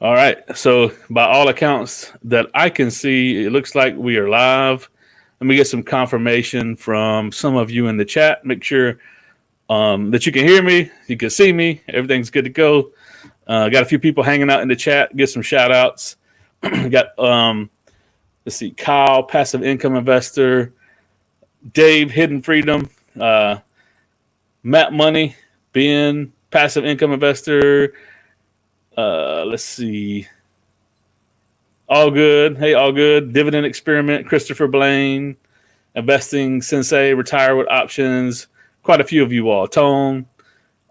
All right. So, by all accounts that I can see, it looks like we are live. Let me get some confirmation from some of you in the chat. Make sure that you can hear me, you can see me. Everything's good to go. Got a few people hanging out in the chat. Get some shout outs. Got, let's see, Kyle, passive income investor. Dave, hidden freedom. Matt Money, Ben, passive income investor. Let's see. All good. Hey, all good. Dividend experiment. Christopher Blaine, investing sensei, retire with options. Quite a few of you all. Tone.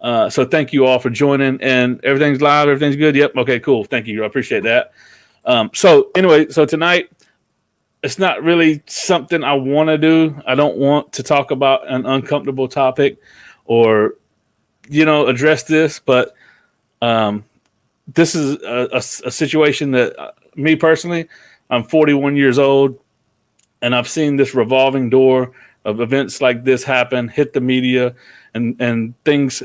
So thank you all for joining. And everything's live. Everything's good. Yep. Okay. Cool. Thank you. I appreciate that. So anyway, so tonight it's not really something I want to do. I don't want to talk about an uncomfortable topic or address this, but this is a situation that me personally, I'm 41 years old, and I've seen this revolving door of events like this happen, hit the media, and things,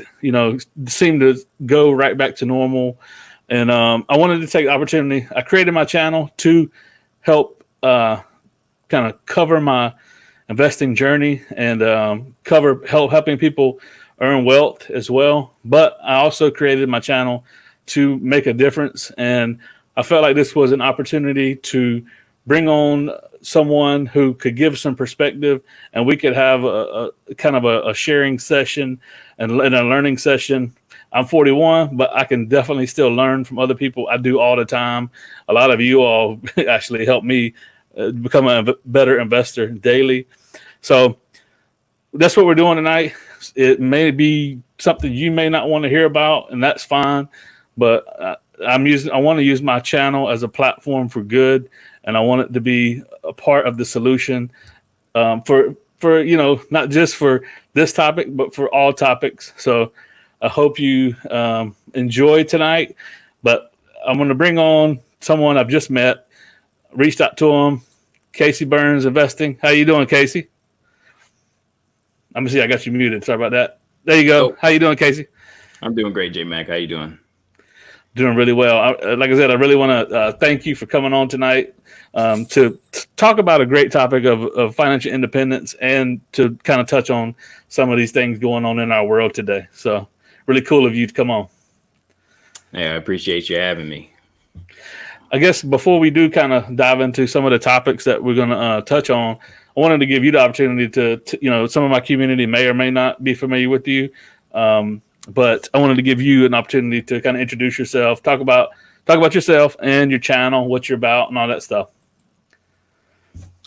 seem to go right back to normal. And I wanted to take the opportunity. I created my channel to help kind of cover my investing journey and helping people earn wealth as well. But I also created my channel to make a difference. And I felt like this was an opportunity to bring on someone who could give some perspective, and we could have a kind of a sharing session and a learning session. I'm 41, but I can definitely still learn from other people. I do all the time. A lot of you all actually help me become a better investor daily. So that's what we're doing tonight. It may be something you may not want to hear about, and that's fine. But I want to use my channel as a platform for good, and I want it to be a part of the solution for not just for this topic, but for all topics. So I hope you enjoy tonight. But I'm going to bring on someone I've just met. Reached out to him, Casey Burns Investing. How you doing, Casey? Let me see. I got you muted. Sorry about that. There you go. How you doing, Casey? I'm doing great, J Mac. How you doing? Doing really well. Like I said, I really want to thank you for coming on tonight to talk about a great topic of financial independence and to kind of touch on some of these things going on in our world today. So really cool of you to come on. Yeah, I appreciate you having me. I guess before we do kind of dive into some of the topics that we're going to touch on, I wanted to give you the opportunity to some of my community may or may not be familiar with you. But I wanted to give you an opportunity to kind of introduce yourself, talk about yourself and your channel, what you're about, and all that stuff.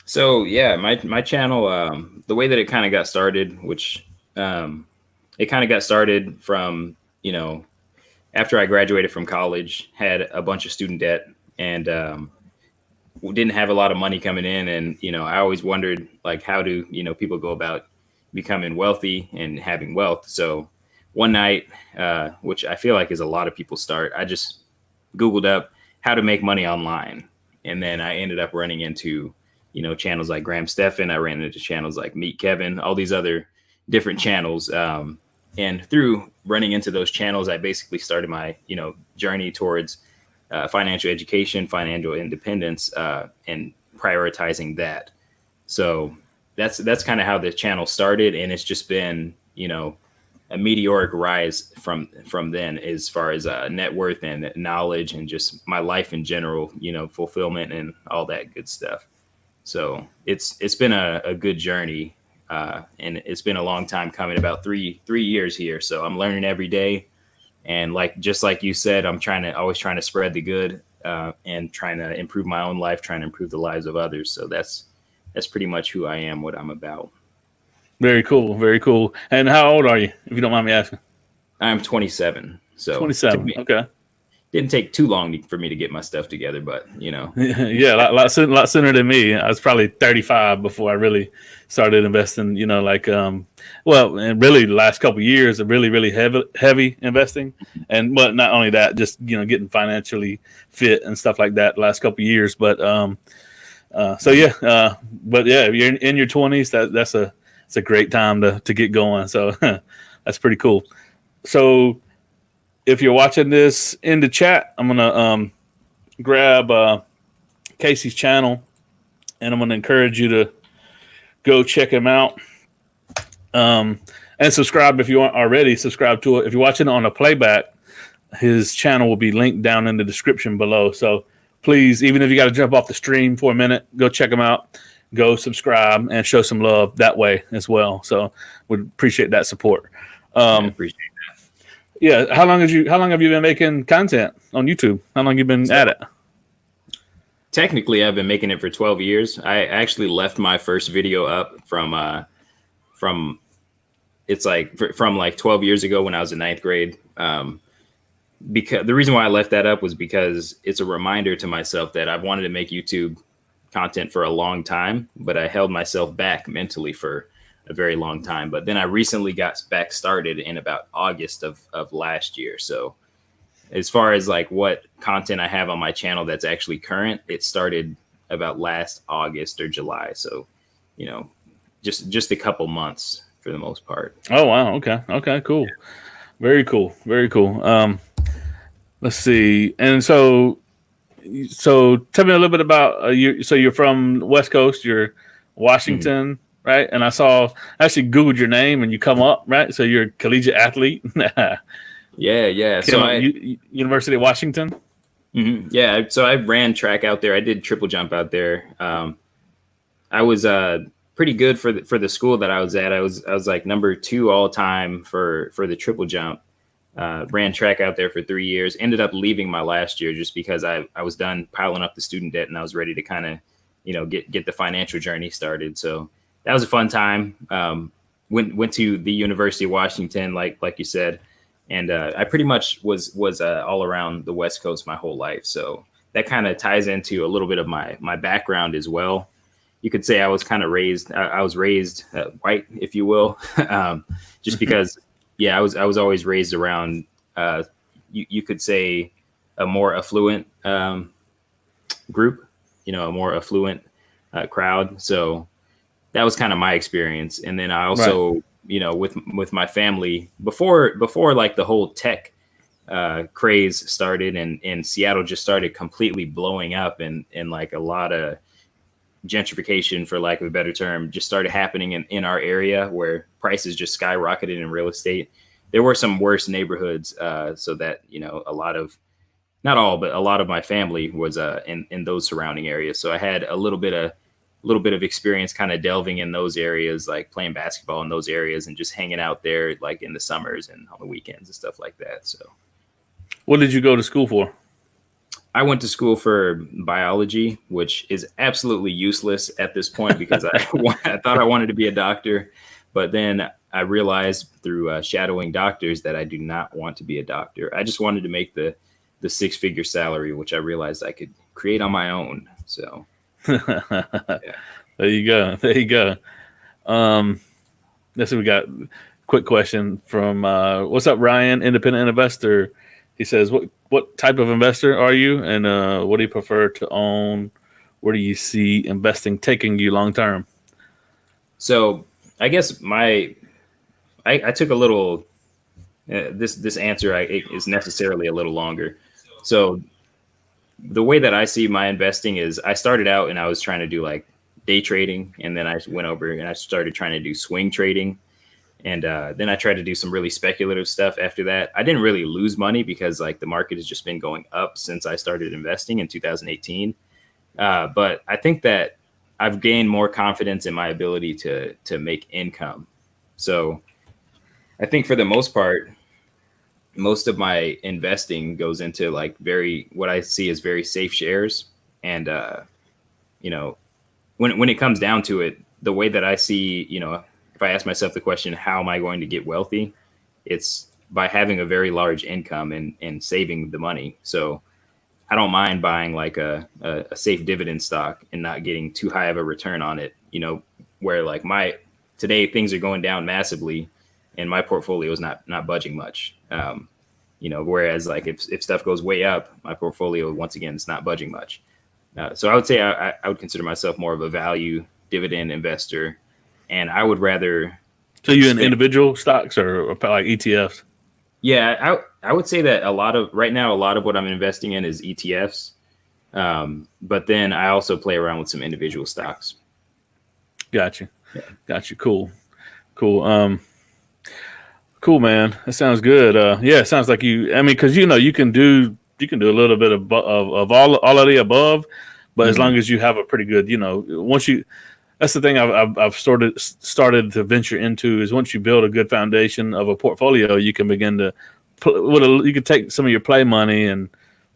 So yeah, my channel, the way that it kind of got started, which it kind of got started from after I graduated from college, had a bunch of student debt, and didn't have a lot of money coming in, and I always wondered, like, how do people go about becoming wealthy and having wealth. So one night, which I feel like is a lot of people start, I just Googled up how to make money online. And then I ended up running into, channels like Graham Stephan. I ran into channels like Meet Kevin, all these other different channels. And through running into those channels, I basically started my, journey towards financial education, financial independence, and prioritizing that. So that's kind of how the channel started. And it's just been, a meteoric rise from then, as far as net worth and knowledge and just my life in general, fulfillment and all that good stuff. So it's been a good journey, and it's been a long time coming, about three years here. So I'm learning every day, and just like you said, I'm always trying to spread the good, and trying to improve my own life, trying to improve the lives of others. So that's pretty much who I am, what I'm about. Very cool. Very cool. And how old are you, if you don't mind me asking? I'm 27. So 27. Okay. Didn't take too long for me to get my stuff together, but Yeah, a lot sooner than me. I was probably 35 before I really started investing. And really the last couple of years of really heavy investing, but not only that, just getting financially fit and stuff like that. The last couple of years, but if you're in your 20s, it's a great time to get going. So that's pretty cool. So if you're watching this in the chat, I'm gonna grab Casey's channel, and I'm going to encourage you to go check him out. And subscribe if you aren't already. Subscribe to it. If you're watching it on a playback, his channel will be linked down in the description below. So please, even if you got to jump off the stream for a minute, go check him out. Go subscribe and show some love that way as well. So we'd appreciate that support. I appreciate that. Yeah. How long have you been making content on YouTube? How long have you been at it? Technically, I've been making it for 12 years. I actually left my first video up from like 12 years ago when I was in ninth grade. Because the reason why I left that up was because it's a reminder to myself that I've wanted to make YouTube content for a long time, but I held myself back mentally for a very long time. But then I recently got back started in about August of last year. So as far as like what content I have on my channel that's actually current, it started about last August or July. So, just a couple months for the most part. Oh, wow. Okay. Okay, cool. Yeah. Very cool. Very cool. Let's see. And so tell me a little bit about you. So you're from West Coast, you're Washington, right? And I actually Googled your name and you come up, right? So you're a collegiate athlete. Yeah. So University of Washington. Mm-hmm. Yeah. So I ran track out there. I did triple jump out there. I was pretty good for the school that I was at. I was like number 2 all time for the triple jump. Ran track out there for 3 years. Ended up leaving my last year just because I was done piling up the student debt and I was ready to kind of get the financial journey started. So that was a fun time. Went to the University of Washington, like you said. And I pretty much was all around the West Coast my whole life. So that kind of ties into a little bit of my background as well. You could say I was kind of raised white, if you will, just because, yeah, I was always raised around, you could say a more affluent group, a more affluent crowd. So that was kind of my experience. And then I also, right, with my family before like the whole tech craze started and Seattle just started completely blowing up and like a lot of gentrification, for lack of a better term, just started happening in our area where prices just skyrocketed in real estate. There were some worse neighborhoods, so that, a lot of, not all, but a lot of my family was in those surrounding areas. So I had a little bit of experience kind of delving in those areas, like playing basketball in those areas and just hanging out there like in the summers and on the weekends and stuff like that. So what did you go to school for? I went to school for biology, which is absolutely useless at this point because I thought I wanted to be a doctor, but then I realized through shadowing doctors that I do not want to be a doctor. I just wanted to make the 6-figure salary, which I realized I could create on my own. So yeah. There you go. Let's see, we got a quick question from what's up, Ryan, independent investor. He says, what type of investor are you, and what do you prefer to own? Where do you see investing taking you long term? So I guess I took a little, this answer is necessarily a little longer. So the way that I see my investing is I started out and I was trying to do like day trading, and then I went over and I started trying to do swing trading. And then I tried to do some really speculative stuff after that. I didn't really lose money because like the market has just been going up since I started investing in 2018. But I think that I've gained more confidence in my ability to make income. So I think for the most part, most of my investing goes into like what I see as very safe shares. And, when it comes down to it, the way that I see, if I ask myself the question, how am I going to get wealthy? It's by having a very large income and saving the money. So I don't mind buying like a safe dividend stock and not getting too high of a return on it, where like today things are going down massively and my portfolio is not budging much. Whereas like if stuff goes way up, my portfolio, once again, is not budging much. So I would say I would consider myself more of a value dividend investor. And I would rather. So you in individual stocks or like ETFs? Yeah, I would say that right now, a lot of what I'm investing in is ETFs. But then I also play around with some individual stocks. Gotcha. Yeah. Gotcha. Cool. Cool. Cool, man. That sounds good. Yeah, it sounds like you. I mean, because you can do a little bit of all of the above, but as Hmm. long as you have a pretty good, once you that's the thing I've started to venture into is once you build a good foundation of a portfolio, you can begin to you can take some of your play money and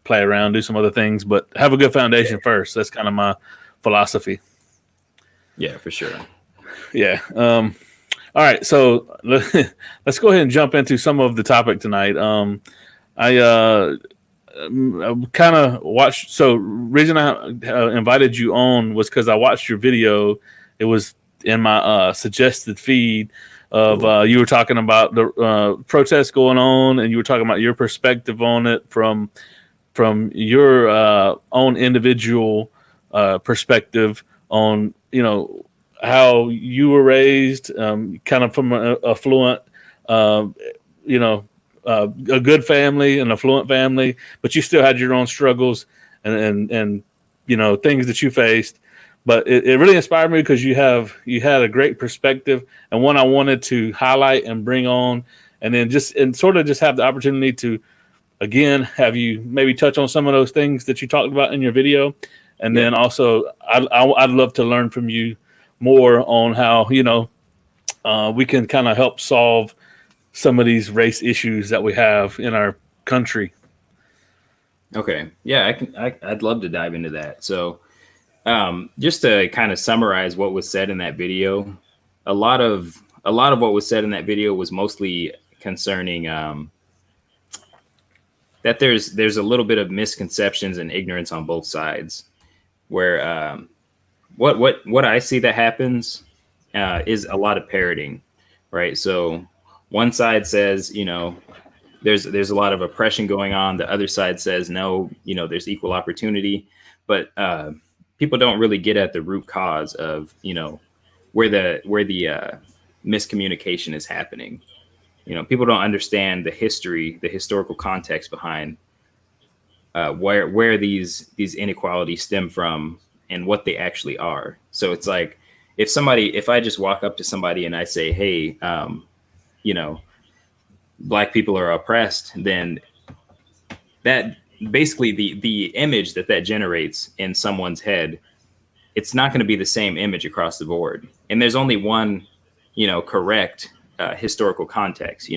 play around, do some other things, but have a good foundation first. That's kind of my philosophy. Yeah, for sure. Yeah. All right. So let's go ahead and jump into some of the topic tonight. I kind of watched. So reason I invited you on was because I watched your video. It was in my suggested feed of Cool. you were talking about the protests going on, and you were talking about your perspective on it from your own individual perspective on how you were raised, kind of from an affluent, uh, you know, a good family, an affluent family, but you still had your own struggles and things that you faced. But it really inspired me because you had a great perspective and one I wanted to highlight and bring on, and then sort of just have the opportunity to again have you maybe touch on some of those things that you talked about in your video, and Yeah. then also I'd love to learn from you more on how we can kind of help solve some of these race issues that we have in our country. Okay. Yeah, I'd love to dive into that. So, just to kind of summarize what was said in that video, a lot of what was said in that video was mostly concerning that there's a little bit of misconceptions and ignorance on both sides. Where what I see that happens is a lot of parroting, right? So one side says, there's a lot of oppression going on. The other side says no, there's equal opportunity, but people don't really get at the root cause of where the miscommunication is happening. People don't understand the history, the historical context behind where these inequalities stem from and what they actually are. So it's like if I just walk up to somebody and I say, hey, you know, black people are oppressed, then that basically the image that generates in someone's head, it's not going to be the same image across the board. And there's only one, correct historical context.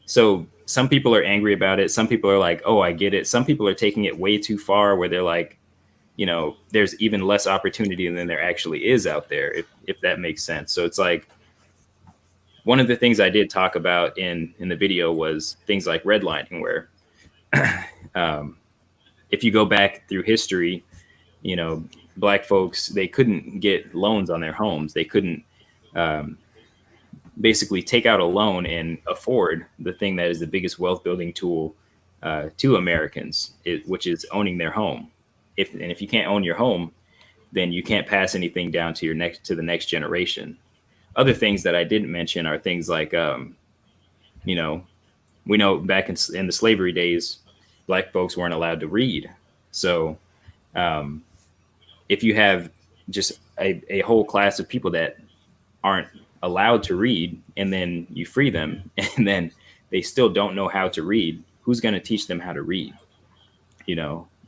So some people are angry about it. Some people are like, oh, I get it. Some people are taking it way too far where they're like, there's even less opportunity than there actually is out there, if that makes sense. So it's like one of the things I did talk about in the video was things like redlining, where um, if you go back through history, you know, black folks, they couldn't get loans on their homes. They couldn't um, basically take out a loan and afford the thing that is the biggest wealth building tool to Americans, which is owning their home. If you can't own your home, then you can't pass anything down to the next generation. Other things that I didn't mention are things like, you know, we know back in the slavery days, black folks weren't allowed to read. So um, if you have just a whole class of people that aren't allowed to read, and then you free them, and then they still don't know how to read, who's going to teach them how to read?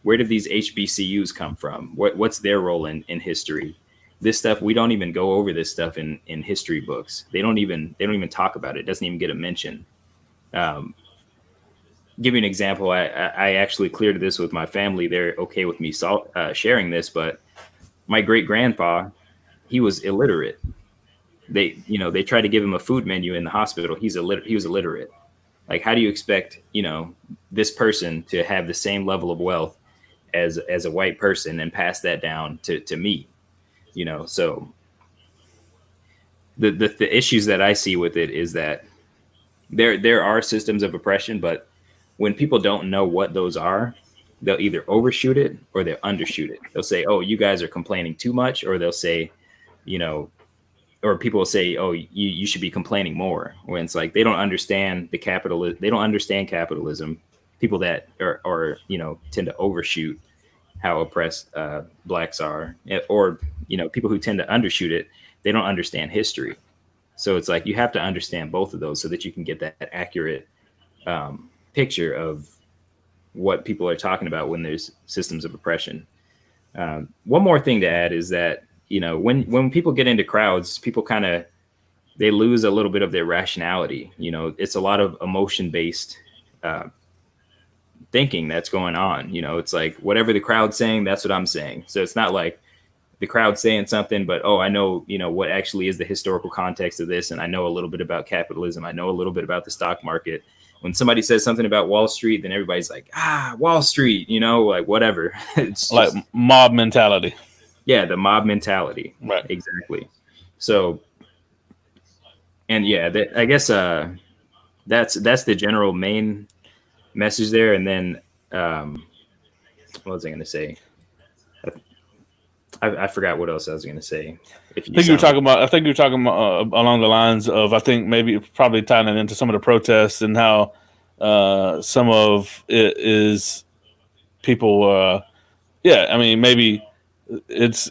Where did these HBCUs come from? What's their role in history? This stuff, we don't even go over this stuff in history books. They don't even talk about it. It doesn't even get a mention. um, Give you an example. I actually cleared this with my family. They're okay with me sharing this, but my great grandpa, he was illiterate. They tried to give him a food menu in the hospital. He was illiterate. Like, how do you expect this person to have the same level of wealth as a white person and pass that down to me? So the issues that I see with it is that there are systems of oppression, but when people don't know what those are, they'll either overshoot it or they'll undershoot it. They'll say, "Oh, you guys are complaining too much," or they'll say, you know, or people will say, "Oh, you should be complaining more." When it's like they don't understand they don't understand capitalism. People that are tend to overshoot how oppressed blacks are, or people who tend to undershoot it, they don't understand history. So it's like you have to understand both of those so that you can get that accurate picture of what people are talking about when there's systems of oppression. One more thing to add is that when people get into crowds, people kind of they lose a little bit of their rationality. It's a lot of emotion based thinking that's going on. It's like whatever the crowd's saying, that's what I'm saying. So it's not like the crowd saying something, but I know what actually is the historical context of this, and I know a little bit about capitalism. I know a little bit about the stock market. When somebody says something about Wall Street, then everybody's like, Wall Street, like whatever. It's like just, mob mentality. Yeah, the mob mentality. Right. Exactly. So, and yeah, I guess that's the general main message there. And then what was I going to say? I forgot what else I was going to say. I think you were talking along the lines of, I think maybe probably tying it into some of the protests and how some of it is people. I mean, maybe it's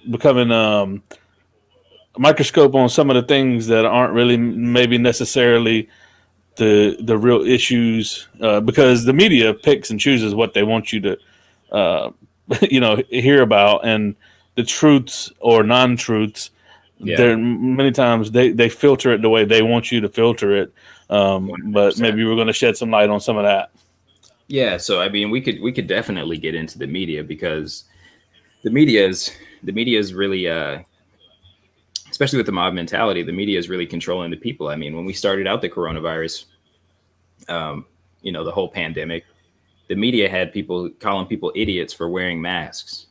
becoming a microscope on some of the things that aren't really maybe necessarily the real issues, because the media picks and chooses what they want you to hear about, and the truths or non-truths. Yeah. There many times they filter it the way they want you to filter it. But maybe we're going to shed some light on some of that. Yeah, so I mean, we could definitely get into the media, because the media is really especially with the mob mentality, the media is really controlling the people. I mean, when we started out the coronavirus, the whole pandemic, the media had people calling people idiots for wearing masks.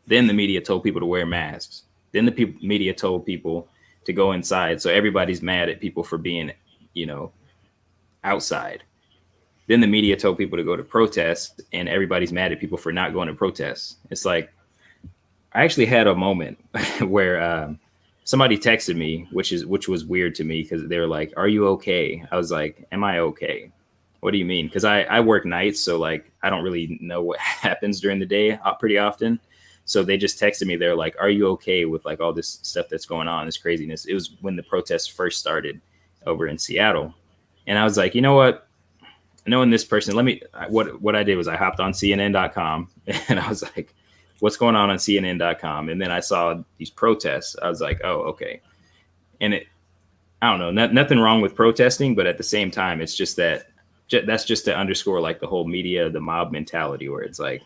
Then the media told people to wear masks. Then the media told people to go inside. So everybody's mad at people for being, outside. Then the media told people to go to protests, and everybody's mad at people for not going to protests. It's like, I actually had a moment where somebody texted me, which was weird to me, because they were like, "Are you okay?" I was like, "Am I okay? What do you mean?" Because I work nights, so like I don't really know what happens during the day pretty often. So they just texted me. They're like, "Are you okay with like all this stuff that's going on, this craziness?" It was when the protests first started over in Seattle, and I was like, you know what? Knowing this person, what I did was I hopped on CNN.com and I was like, what's going on CNN.com? And then I saw these protests. I was like, oh, okay. And I don't know, nothing wrong with protesting, but at the same time, it's just that's just to underscore like the whole media, the mob mentality, where it's like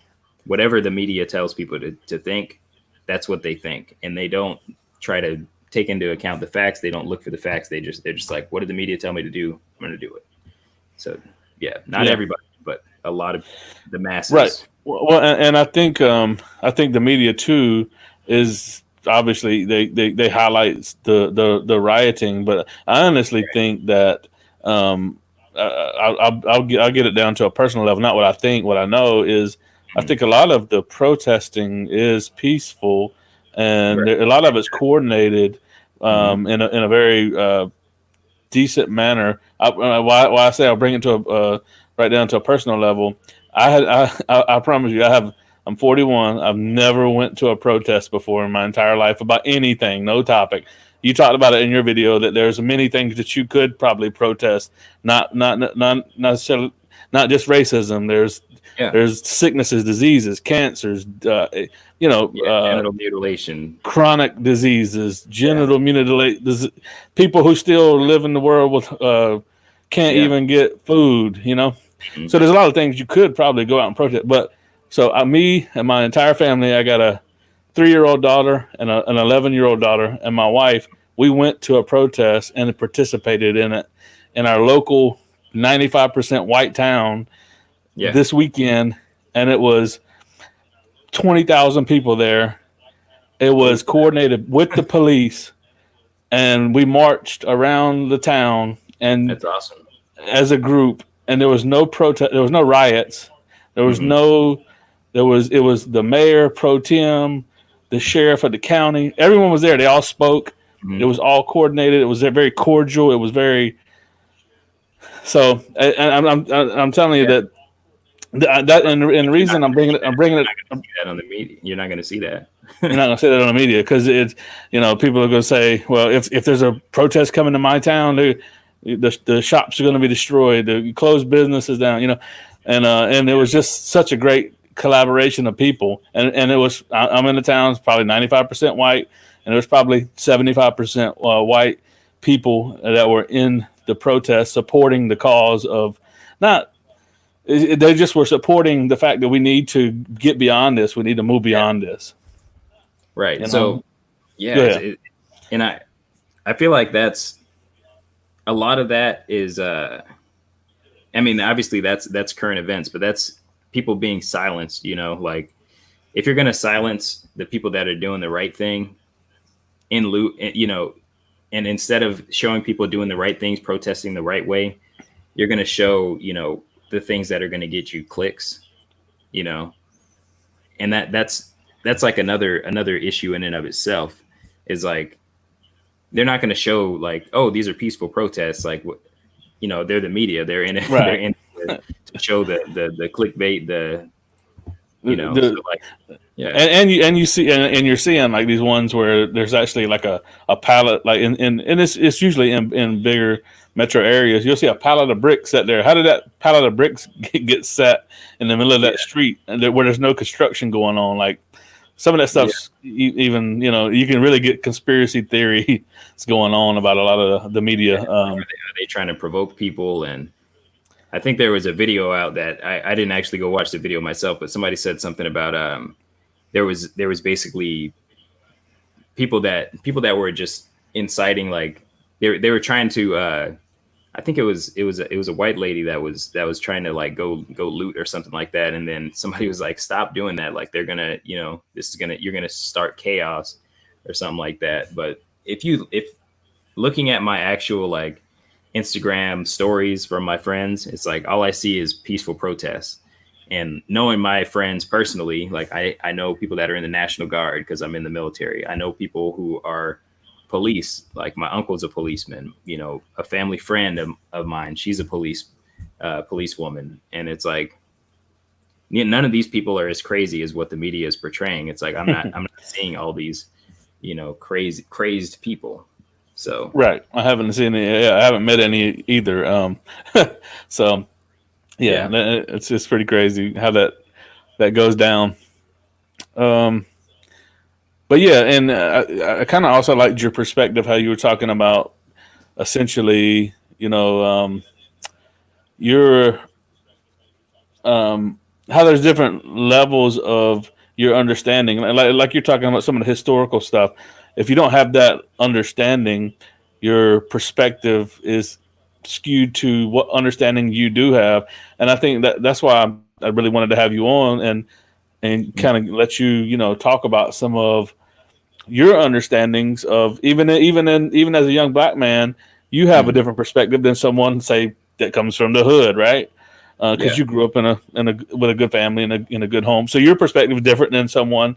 whatever the media tells people to think, that's what they think. And they don't try to take into account the facts. They don't look for the facts. They're just like, what did the media tell me to do? I'm going to do it. So yeah, not everybody, but a lot of the masses. Right. Well, and I think the media too is obviously they highlight the rioting, but I honestly think that I'll get it down to a personal level. Not what I think. What I know is I think a lot of the protesting is peaceful, and a lot of it's coordinated in a very decent manner. Why I say I'll bring it to right down to a personal level. I promise you, I'm 41. I've never went to a protest before in my entire life about anything, no topic. You talked about it in your video that there's many things that you could probably protest, not necessarily, not just racism. There's sicknesses, diseases, cancers, genital mutilation, chronic diseases, genital mutilation, people who still live in the world with can't even get food, Mm-hmm. So there's a lot of things you could probably go out and protest. But so me and my entire family, I got a 3-year-old daughter and an 11-year-old daughter, and my wife. We went to a protest and participated in it in our local 95% white town this weekend, and it was 20,000 people there. It was coordinated with the police, and we marched around the town, and that's awesome, as a group. And there was no protest. There was no riots. There was it was the mayor pro tem, the sheriff of the county. Everyone was there. They all spoke. It was all coordinated. It was very cordial. It was very. So, and I'm telling you that And the reason I'm bringing it. That on the media, you're not going to see that. You're not gonna say that on the media because it's, people are gonna say, well, if there's a protest coming to my town, the shops are gonna be destroyed, the closed businesses down, and it was just such a great collaboration of people, and it was, I'm in the town, it's probably 95% white, and it was probably 75% white people that were in the protest supporting the cause of, not, they just were supporting the fact that we need to get beyond this, we need to move beyond this. Right. So, yeah, and I feel like that's a lot of that is, I mean, obviously that's current events, but that's people being silenced, like if you're going to silence the people that are doing the right thing and instead of showing people doing the right things, protesting the right way, you're going to show, the things that are going to get you clicks, and that's like another issue in and of itself, is like they're not going to show like, oh, these are peaceful protests, like, they're the media, they're in it, right. they're in it to show the clickbait, so like, yeah, and you see, and you're seeing like these ones where there's actually like a pallet, like and it's usually in bigger metro areas. You'll see a pallet of bricks set there. How did that pallet of bricks get set in the middle of that street, and where there's no construction going on? Like, some of that stuff's even, you can really get conspiracy theory going on about a lot of the media. Are they trying to provoke people? And I think there was a video out that I didn't actually go watch the video myself, but somebody said something about there was basically people that were just inciting, like they were trying to I think it was a white lady that was trying to like go loot or something like that, and then somebody was like, stop doing that, like they're gonna, you're gonna start chaos or something like that. But if looking at my actual like Instagram stories from my friends, it's like all I see is peaceful protests. And knowing my friends personally, like I know people that are in the National Guard because I'm in the military. I know people who are police, like my uncle's a policeman, a family friend of mine, she's a policewoman. And it's like, none of these people are as crazy as what the media is portraying. It's like, I'm not seeing all these, crazed people. So, right. I haven't seen any, I haven't met any either. So yeah, it's just pretty crazy how that goes down. But yeah, and I kind of also liked your perspective, how you were talking about essentially, your how there's different levels of your understanding, like you're talking about some of the historical stuff. If you don't have that understanding, your perspective is skewed to what understanding you do have, and I think that's why I really wanted to have you on and kind of let you talk about some of your understandings of even as a young black man, you have a different perspective than someone, say, that comes from the hood, right? Because you grew up with a good family in a good home, so your perspective is different than someone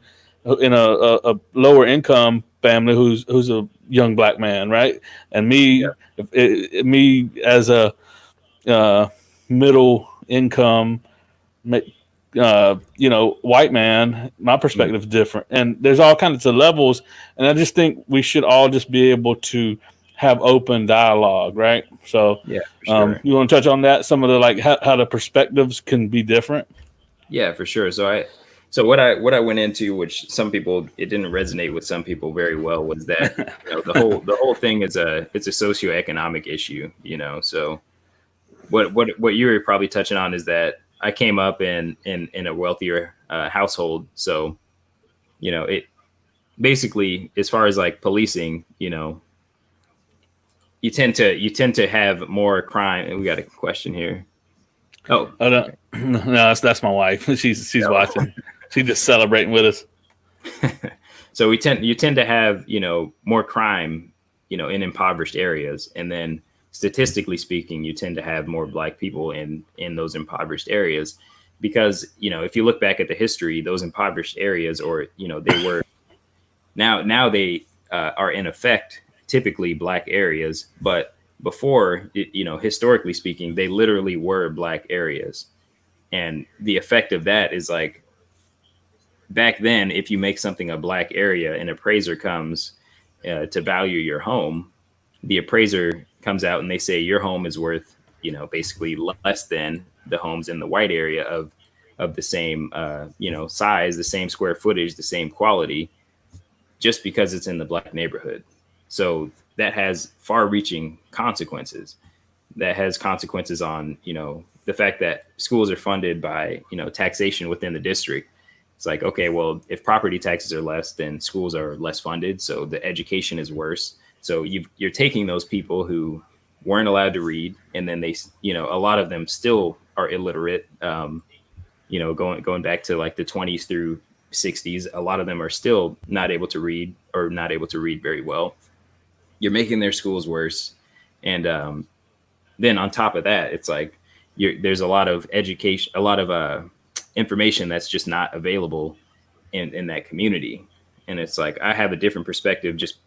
in a lower income family who's a young black man, right? And me as a middle income, white man, my perspective is different, and there's all kinds of levels. And I just think we should all just be able to have open dialogue, right? So, yeah, for sure. You want to touch on that? Some of the like how the perspectives can be different. Yeah, for sure. So what I went into, which some people, it didn't resonate with some people very well, was that the whole thing is it's a socioeconomic issue. So what you were probably touching on is that I came up in a wealthier household, so it basically, as far as like policing, you tend to have more crime. And we got a question here. Oh no, okay. No, that's my wife. She's watching. She's just celebrating with us. So you tend to have more crime in impoverished areas, and then statistically speaking, you tend to have more black people in those impoverished areas, because if you look back at the history, those impoverished areas, or they were now they are in effect typically black areas, but before historically speaking, they literally were black areas. And the effect of that is like, back then, if you make something a black area, an appraiser comes to value your home, the appraiser comes out and they say your home is worth, basically less than the homes in the white area of the same, size, the same square footage, the same quality, just because it's in the black neighborhood. So that has far-reaching consequences. That has consequences on, the fact that schools are funded by, taxation within the district. It's like, okay, well, if property taxes are less, then schools are less funded, so the education is worse. So you're taking those people who weren't allowed to read, and then they, a lot of them still are illiterate. Going back to like the 20s through 60s, a lot of them are still not able to read, or not able to read very well. You're making their schools worse, and then on top of that, it's like there's a lot of education, a lot of information that's just not available in that community. And it's like, I have a different perspective just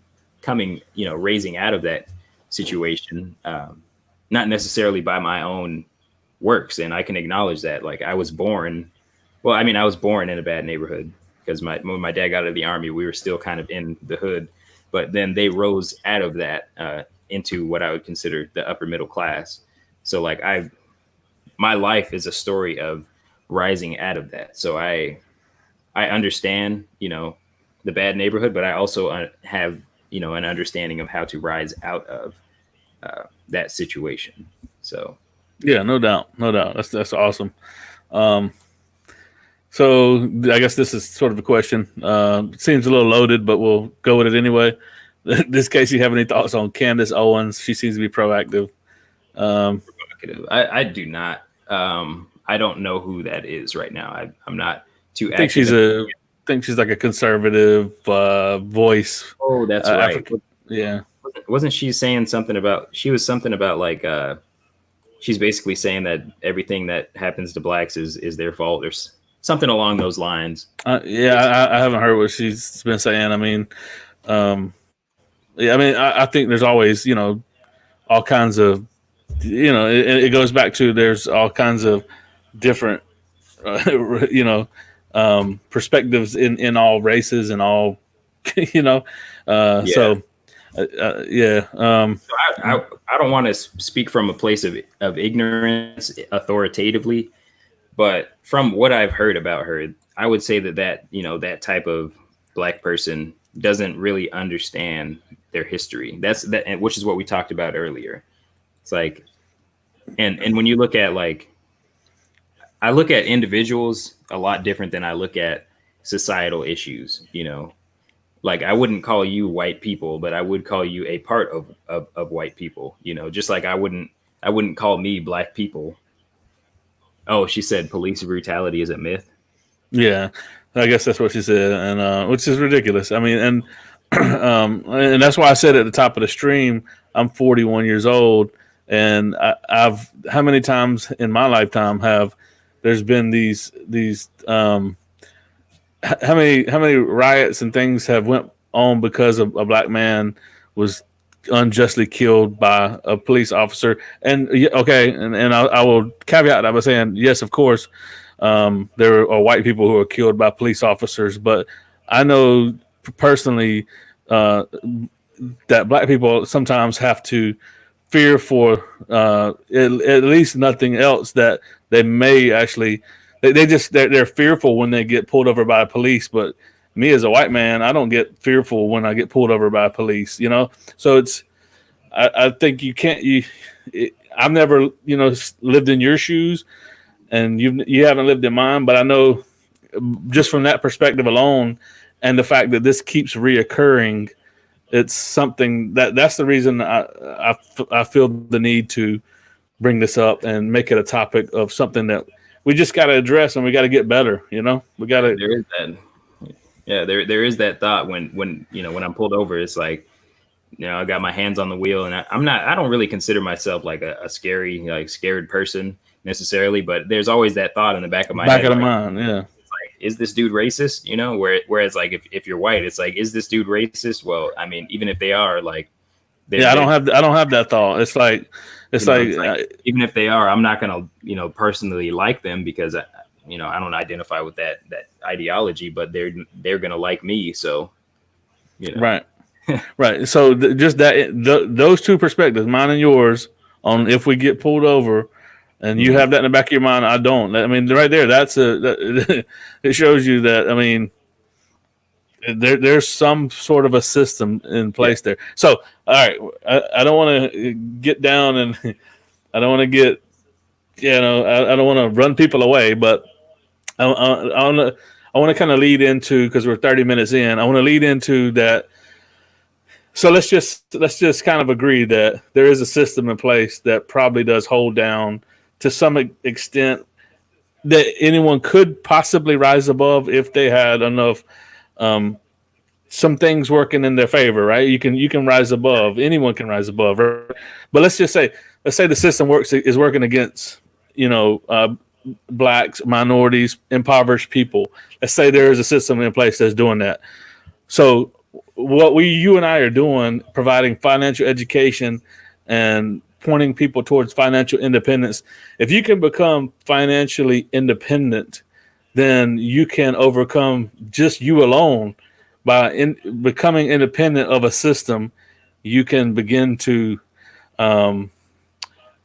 coming, raising out of that situation, not necessarily by my own works. And I can acknowledge that, like, I was born in a bad neighborhood, because when my dad got out of the army, we were still kind of in the hood, but then they rose out of that into what I would consider the upper middle class. So like my life is a story of rising out of that. So I understand, the bad neighborhood, but I also have, an understanding of how to rise out of that situation. So Yeah, no doubt, no doubt. That's awesome. So I guess this is sort of a question. Seems a little loaded, but we'll go with it anyway. This case, you have any thoughts on Candace Owens? She seems to be proactive. I do not. I don't know who that is right now. I'm not too. I think she's like a conservative voice. Oh, that's right. Yeah. Wasn't she saying something about? She was something about like. She's basically saying that everything that happens to blacks is their fault, or something along those lines. Yeah, I haven't heard what she's been saying. I mean, I think there's always, all kinds of, it goes back to, there's all kinds of different, perspectives in all races and all, Yeah. So, yeah. So I don't want to speak from a place of ignorance authoritatively, but from what I've heard about her, I would say that that type of black person doesn't really understand their history. Which is what we talked about earlier. It's like, and when you look at, like, I look at individuals a lot different than I look at societal issues. Like, I wouldn't call you white people, but I would call you a part of white people. Just like I wouldn't call me black people. Oh, she said police brutality is a myth. Yeah, I guess that's what she said, and which is ridiculous. I mean, and and that's why I said at the top of the stream, I'm 41 years old, and I've how many times in my lifetime have there's been these how many riots and things have went on because a black man was unjustly killed by a police officer? And okay, and I will caveat that by saying, yes, of course, there are white people who are killed by police officers, but I know personally that black people sometimes have to fear for at least nothing else, that they may actually they're fearful when they get pulled over by police. But me as a white man, I don't get fearful when I get pulled over by police, so it's I think you can't I've never lived in your shoes, and you haven't lived in mine, but I know just from that perspective alone, and the fact that this keeps reoccurring, it's something that's the reason I feel the need to bring this up and make it a topic of something that we just got to address, and we got to get better. We got to. There is that. Yeah, there is that thought when I'm pulled over. It's like, I got my hands on the wheel, and I don't really consider myself like a scary, like, scared person necessarily, but there's always that thought in the back of my head. Mind, yeah. Like, is this dude racist? Whereas like if you're white, it's like, is this dude racist? Well, I mean, even if they are, like, They're, Yeah, they're I don't have that thought. It's like it's like even if they are, I'm not gonna personally like them because I don't identify with that ideology, but they're gonna like me. So you know, right, right. So just those two perspectives, mine and yours, on if we get pulled over, and you Mhm. have that in the back of your mind. I don't. I mean, right there, it shows you that. I mean, there's some sort of a system in Yeah, place there. So, all right, I don't want to get down and I don't want to get, I don't want to run people away, but I want to kind of lead into, because we're 30 minutes in. I want to lead into that. So let's just kind of agree that there is a system in place that probably does hold down to some extent that anyone could possibly rise above if they had enough um, some things working in their favor, right? You can rise above. Anyone can rise above, right? But let's say the system is working against you know uh, blacks, minorities, impoverished people. Let's say there is a system in place that's doing that. So what you and I are doing, providing financial education and pointing people towards financial independence. If you can become financially independent, then you can overcome just you alone becoming independent of a system. You can begin to um,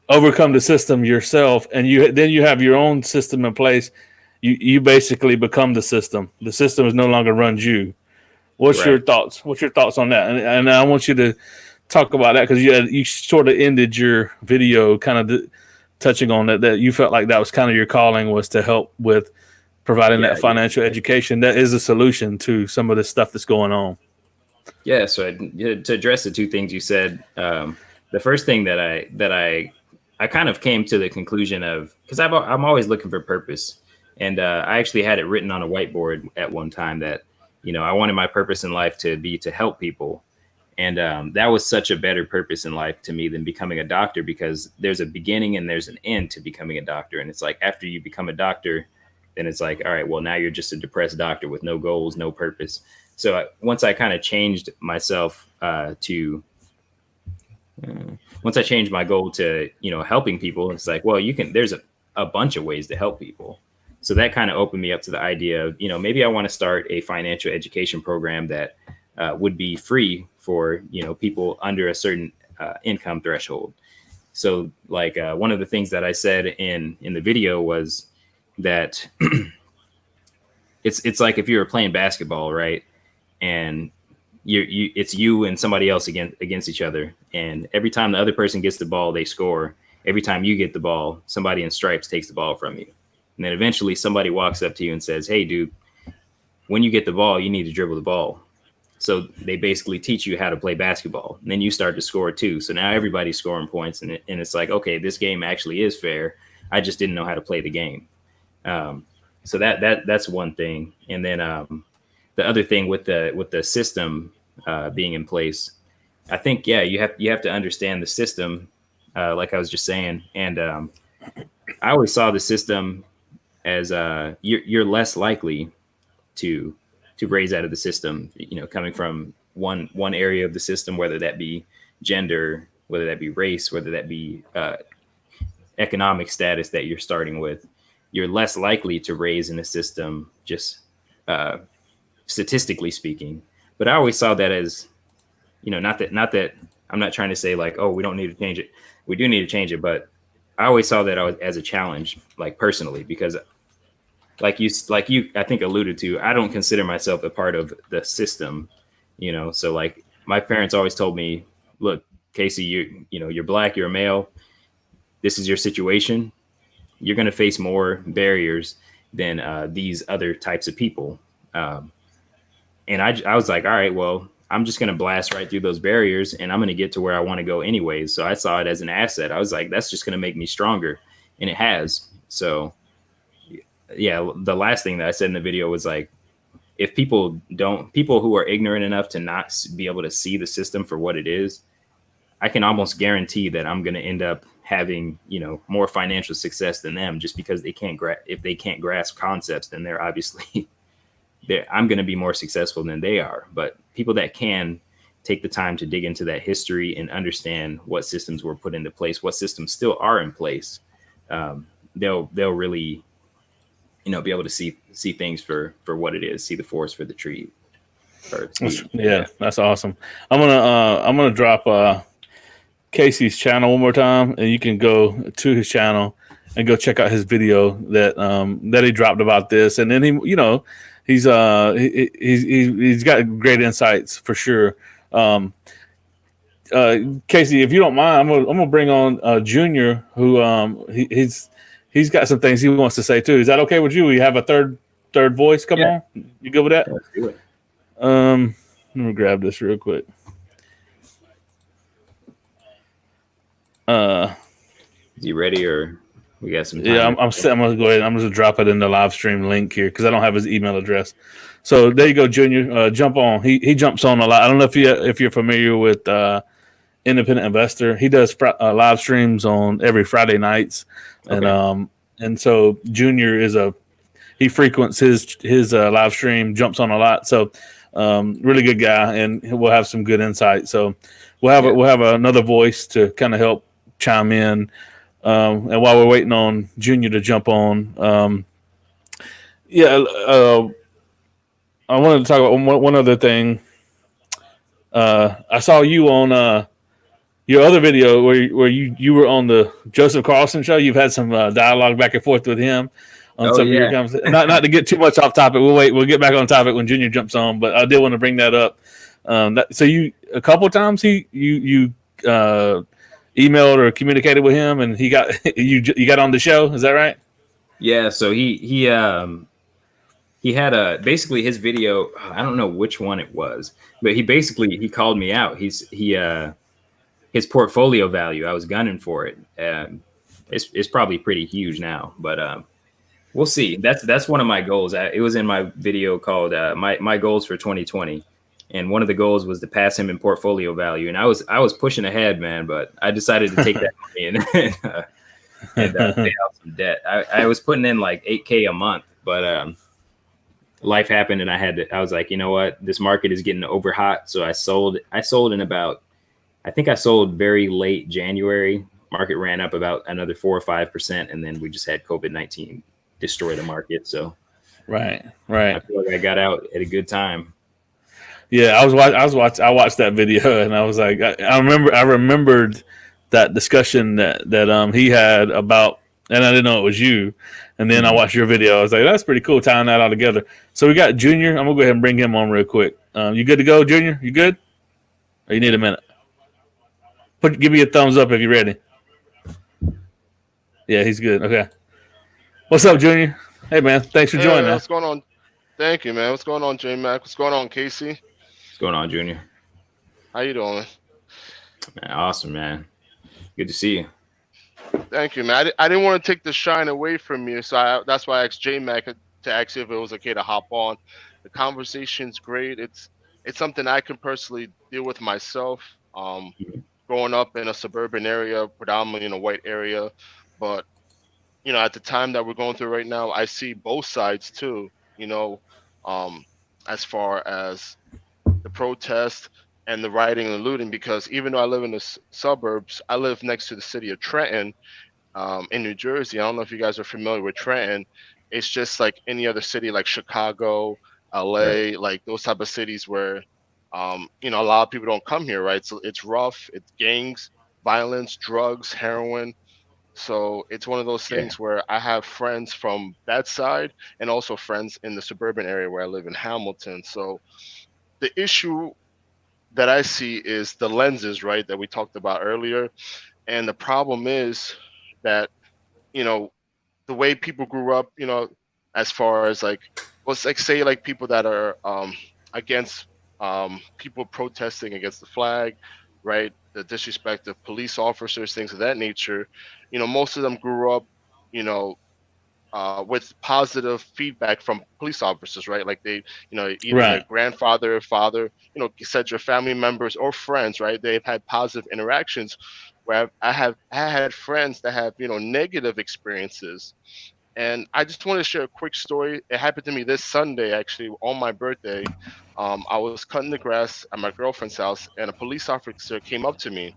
overcome the system yourself, and you have your own system in place. You basically become the system. The system is no longer runs you. What's your right. thoughts? What's your thoughts on that? And I want you to talk about that because you sort of ended your video kind of touching on that you felt like that was kind of your calling, was to help with providing Yeah, that financial education that is a solution to some of the stuff that's going on. yeah. So to address the two things you said, the first thing that I kind of came to the conclusion of, because I'm always looking for purpose, and I actually had it written on a whiteboard at one time that I wanted my purpose in life to be to help people. And that was such a better purpose in life to me than becoming a doctor, because there's a beginning and there's an end to becoming a doctor. And it's like after you become a doctor, then it's like, all right, well, now you're just a depressed doctor with no goals, no purpose. So once I kind of changed myself to, once I changed my goal to, helping people, it's like, well, there's a bunch of ways to help people. So that kind of opened me up to the idea of, maybe I want to start a financial education program that would be free for people under a certain income threshold. So like one of the things that I said in the video was that it's like if you were playing basketball, right? And it's you and somebody else against each other, and every time the other person gets the ball, they score. Every time you get the ball, somebody in stripes takes the ball from you, and then eventually somebody walks up to you and says, hey dude, when you get the ball, you need to dribble the ball. So they basically teach you how to play basketball, and then you start to score too. So now everybody's scoring points, and it's like, okay, this game actually is fair. I just didn't know how to play the game. um, so that's one thing. And then the other thing with the system being in place, I think, yeah, you have to understand the system, like I was just saying. And I always saw the system as you're less likely to raise out of the system, coming from one area of the system, whether that be gender, whether that be race, whether that be economic status that you're starting with. You're less likely to raise in a system, just uh, statistically speaking. But I always saw that as, not that I'm not trying to say like, oh, we don't need to change it. We do need to change it, but I always saw that as a challenge, like personally, because like you I think alluded to, I don't consider myself a part of the system. So like my parents always told me, look, Casey, you're black, you're a male, this is your situation, you're going to face more barriers than these other types of people. And I was like, all right, well, I'm just going to blast right through those barriers and I'm going to get to where I want to go anyways. So I saw it as an asset. I was like, that's just going to make me stronger. And it has. So yeah, the last thing that I said in the video was like, if people who are ignorant enough to not be able to see the system for what it is, I can almost guarantee that I'm going to end up having, more financial success than them, just because if they can't grasp concepts, then they're obviously I'm going to be more successful than they are. But people that can take the time to dig into that history and understand what systems were put into place, what systems still are in place, they'll really, be able to see things for what it is, see the forest for the tree. Yeah, that's awesome. I'm gonna drop Casey's channel one more time, and you can go to his channel and go check out his video that he dropped about this. And then he's got great insights for sure. Um, Casey, if you don't mind, I'm gonna bring on Junior, who he's got some things he wants to say too. Is that okay with you? We have a third voice. Come on, you good with that? Let's do it. Let me grab this real quick. Is he ready, or we got some time? Yeah, I'm gonna go ahead. I'm just drop it in the live stream link here because I don't have his email address. So there you go, Junior. Jump on. He jumps on a lot. I don't know if you're familiar with Independent Investor. He does live streams on every Friday nights, and so Junior he frequents his live stream, jumps on a lot. So really good guy, and we'll have some good insight. So we'll have another voice to kind of help chime in. And while we're waiting on Junior to jump on, I wanted to talk about one other thing. I saw you on your other video where you were on the Joseph Carlson show. You've had some dialogue back and forth with him on some of your conversations. Not to get too much off topic. We'll get back on topic when Junior jumps on. But I did want to bring that up. So you a couple times you emailed or communicated with him, and he got you got on the show. Is that right? Yeah. So he had basically his video. I don't know which one it was, but he called me out. His portfolio value, I was gunning for it. It's probably pretty huge now, but we'll see. That's one of my goals. It was in my video called my goals for 2020. And one of the goals was to pass him in portfolio value. And I was pushing ahead, man, but I decided to take that money and pay off some debt. I was putting in like $8,000 a month, but life happened, and I was like, you know what, this market is getting over hot. So I sold in about, I think I sold very late January. Market ran up about another 4 or 5%, and then we just had COVID-19 destroy the market. So right. I feel like I got out at a good time. Yeah, I watched that video, and I was like, I remembered that discussion that he had about, and I didn't know it was you. And then I watched your video. I was like, that's pretty cool, tying that all together. So we got Junior. I'm gonna go ahead and bring him on real quick. You good to go, Junior? You good? Or you need a minute? Give me a thumbs up if you're ready. Yeah, he's good. Okay. What's up, Junior? Hey, man. Thanks for joining us. What's going on? Thank you, man. What's going on, J-Mac? What's going on, Casey? What's going on, Junior? How you doing? Man, awesome, man. Good to see you. Thank you, man. I didn't want to take the shine away from you, so that's why I asked J-Mac to ask you if it was okay to hop on. The conversation's great. It's something I can personally deal with myself. Growing up in a suburban area, predominantly in a white area, but at the time that we're going through right now, I see both sides too. As far as the protest and the rioting and looting, because even though I live in the suburbs, I live next to the city of Trenton, in New Jersey. I don't know if you guys are familiar with Trenton. It's just like any other city, like Chicago, LA, like those type of cities where, a lot of people don't come here, right? So it's rough, it's gangs, violence, drugs, heroin. So it's one of those things where I have friends from that side and also friends in the suburban area where I live in Hamilton. So the issue that I see is the lenses, right, that we talked about earlier. And the problem is that, the way people grew up, as far as like, let's like say like people that are against people protesting against the flag, right? The disrespect of police officers, things of that nature. Most of them grew up, with positive feedback from police officers, right? Like they, either their grandfather, father, said your family members or friends, right? They've had positive interactions. Where I had friends that have, negative experiences, And I just want to share a quick story. It happened to me this Sunday, actually, on my birthday. I was cutting the grass at my girlfriend's house, and a police officer came up to me.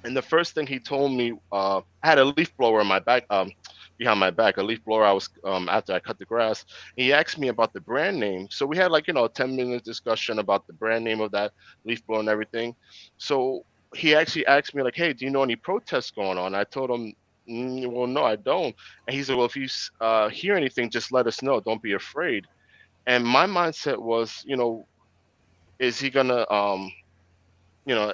And the first thing he told me, I had a leaf blower in my back, behind my back, a leaf blower. I was after I cut the grass. He asked me about the brand name. So we had like a 10-minute discussion about the brand name of that leaf blower and everything. So he actually asked me like, "Hey, do you know any protests going on?" I told him, "Well, no, I don't." And he said, "Well, if you hear anything, just let us know. Don't be afraid." And my mindset was, is he gonna you know,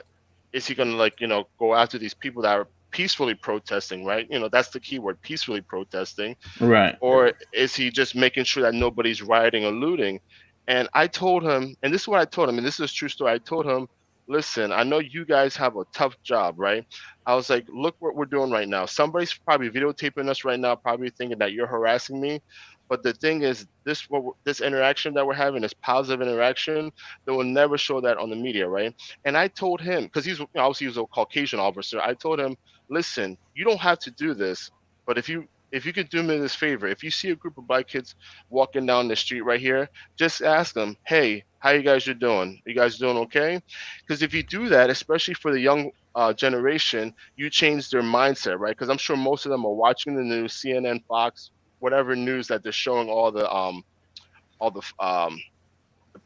is he going to like go after these people that are peacefully protesting, right? That's the key word, peacefully protesting. Right. Or is he just making sure that nobody's rioting or looting? And I told him, and this is what I told him, and this is a true story. I told him, listen, I know you guys have a tough job, right? I was like, look what we're doing right now. Somebody's probably videotaping us right now, probably thinking that you're harassing me. But the thing is, this interaction that we're having, this positive interaction, they will never show that on the media, right? And I told him, because obviously he was a Caucasian officer. I told him, listen, you don't have to do this, but if you could do me this favor, if you see a group of black kids walking down the street right here, just ask them, hey, how you guys are doing? You guys doing okay? Because if you do that, especially for the young generation, you change their mindset, right? Because I'm sure most of them are watching the news, CNN, Fox, whatever news that they're showing all the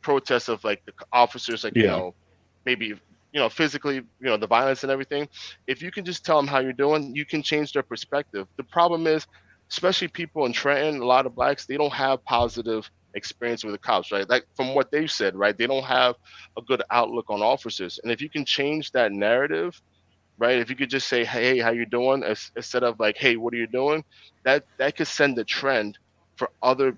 protests of like the officers, like Yeah. maybe physically, the violence and everything. If you can just tell them how you're doing, you can change their perspective. The problem is, especially people in Trenton, a lot of blacks, they don't have positive experience with the cops, right? Like from what they've said, right? They don't have a good outlook on officers. And if you can change that narrative, right? If you could just say, "Hey, how you doing?" Instead of like, "Hey, what are you doing?" That could send a trend for other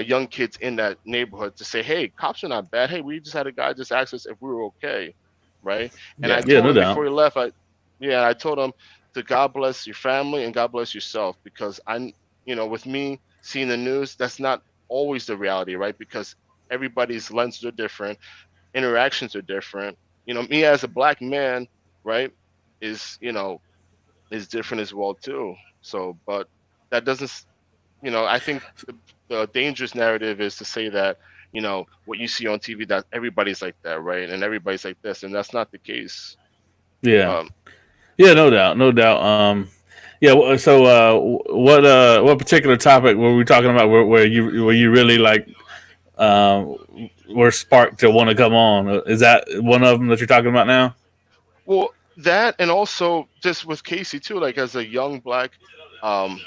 young kids in that neighborhood to say, "Hey, cops are not bad. Hey, we just had a guy just ask us if we were okay, right?" And I Yeah. Yeah. told No him before doubt. he left, I told him to God bless your family and God bless yourself because with me seeing the news, that's not always the reality, right? Because everybody's lenses are different, interactions are different. Me as a black man, right, is is different as well too. So, but that doesn't, I think the dangerous narrative is to say that what you see on TV that everybody's like that, right, and everybody's like this, and that's not the case. Yeah. Um, Yeah. No doubt. No doubt. Yeah. So, what particular topic were we talking about? Where you really like um, were sparked to want to come on? Is that one of them that you're talking about now? well, that and also just with Casey too, like as um,